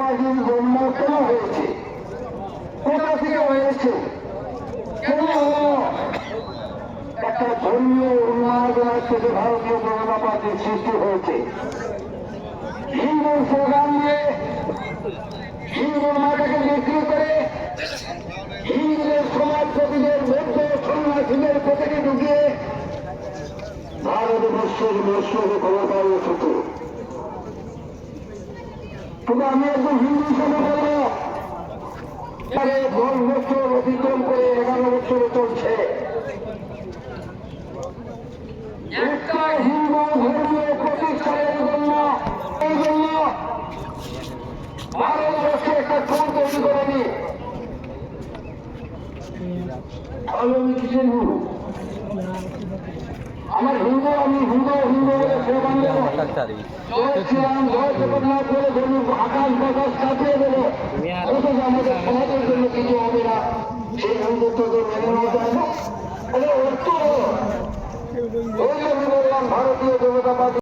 পার্টির জন্ম কেন হয়েছে, কোথা থেকে হয়েছে, কেন হলো? একটা ধর্মীয় উন্মাদনা থেকে ভারতীয় জনতা পার্টির সৃষ্টি হয়েছে। হিন্দু স্লোগান দিয়ে হিন্দুর মাটাকে বিক্রি করে হিন্দুদের সমাজপতিদের বৌদ্ধ সন্ন্যাসীদের প্রতিকে ঢুকিয়ে ভারতবর্ষের মসজিদে ক্ষমতায় এসেছে। কিন্তু আমি একজন হিন্দু হিসেবে বলবো, 10 বছর অতিক্রম করে 11 বছরে চলছে, একটা হিন্দু ধর্মীয় প্রতিষ্ঠানের জন্য এই জন্য ভারতবর্ষে একটা টোল তৈরি করেনি। আমি কিসের হিন্দু? আমার হিন্দু, আমি হিন্দু হিন্দু বলে স্লোগান দেবো, জয় শ্রীরাম জয় জগন্নাথ বলে ধরুন আকাশ বাতাস কাটিয়ে দেবো, অথচ আমাদের সমাজের জন্য কিছু হবে না। সেই হিন্দুত্বকে মেনে নেওয়া যায় না। অর্থ ওই যে আমি বললাম ভারতীয় জনতা পার্টি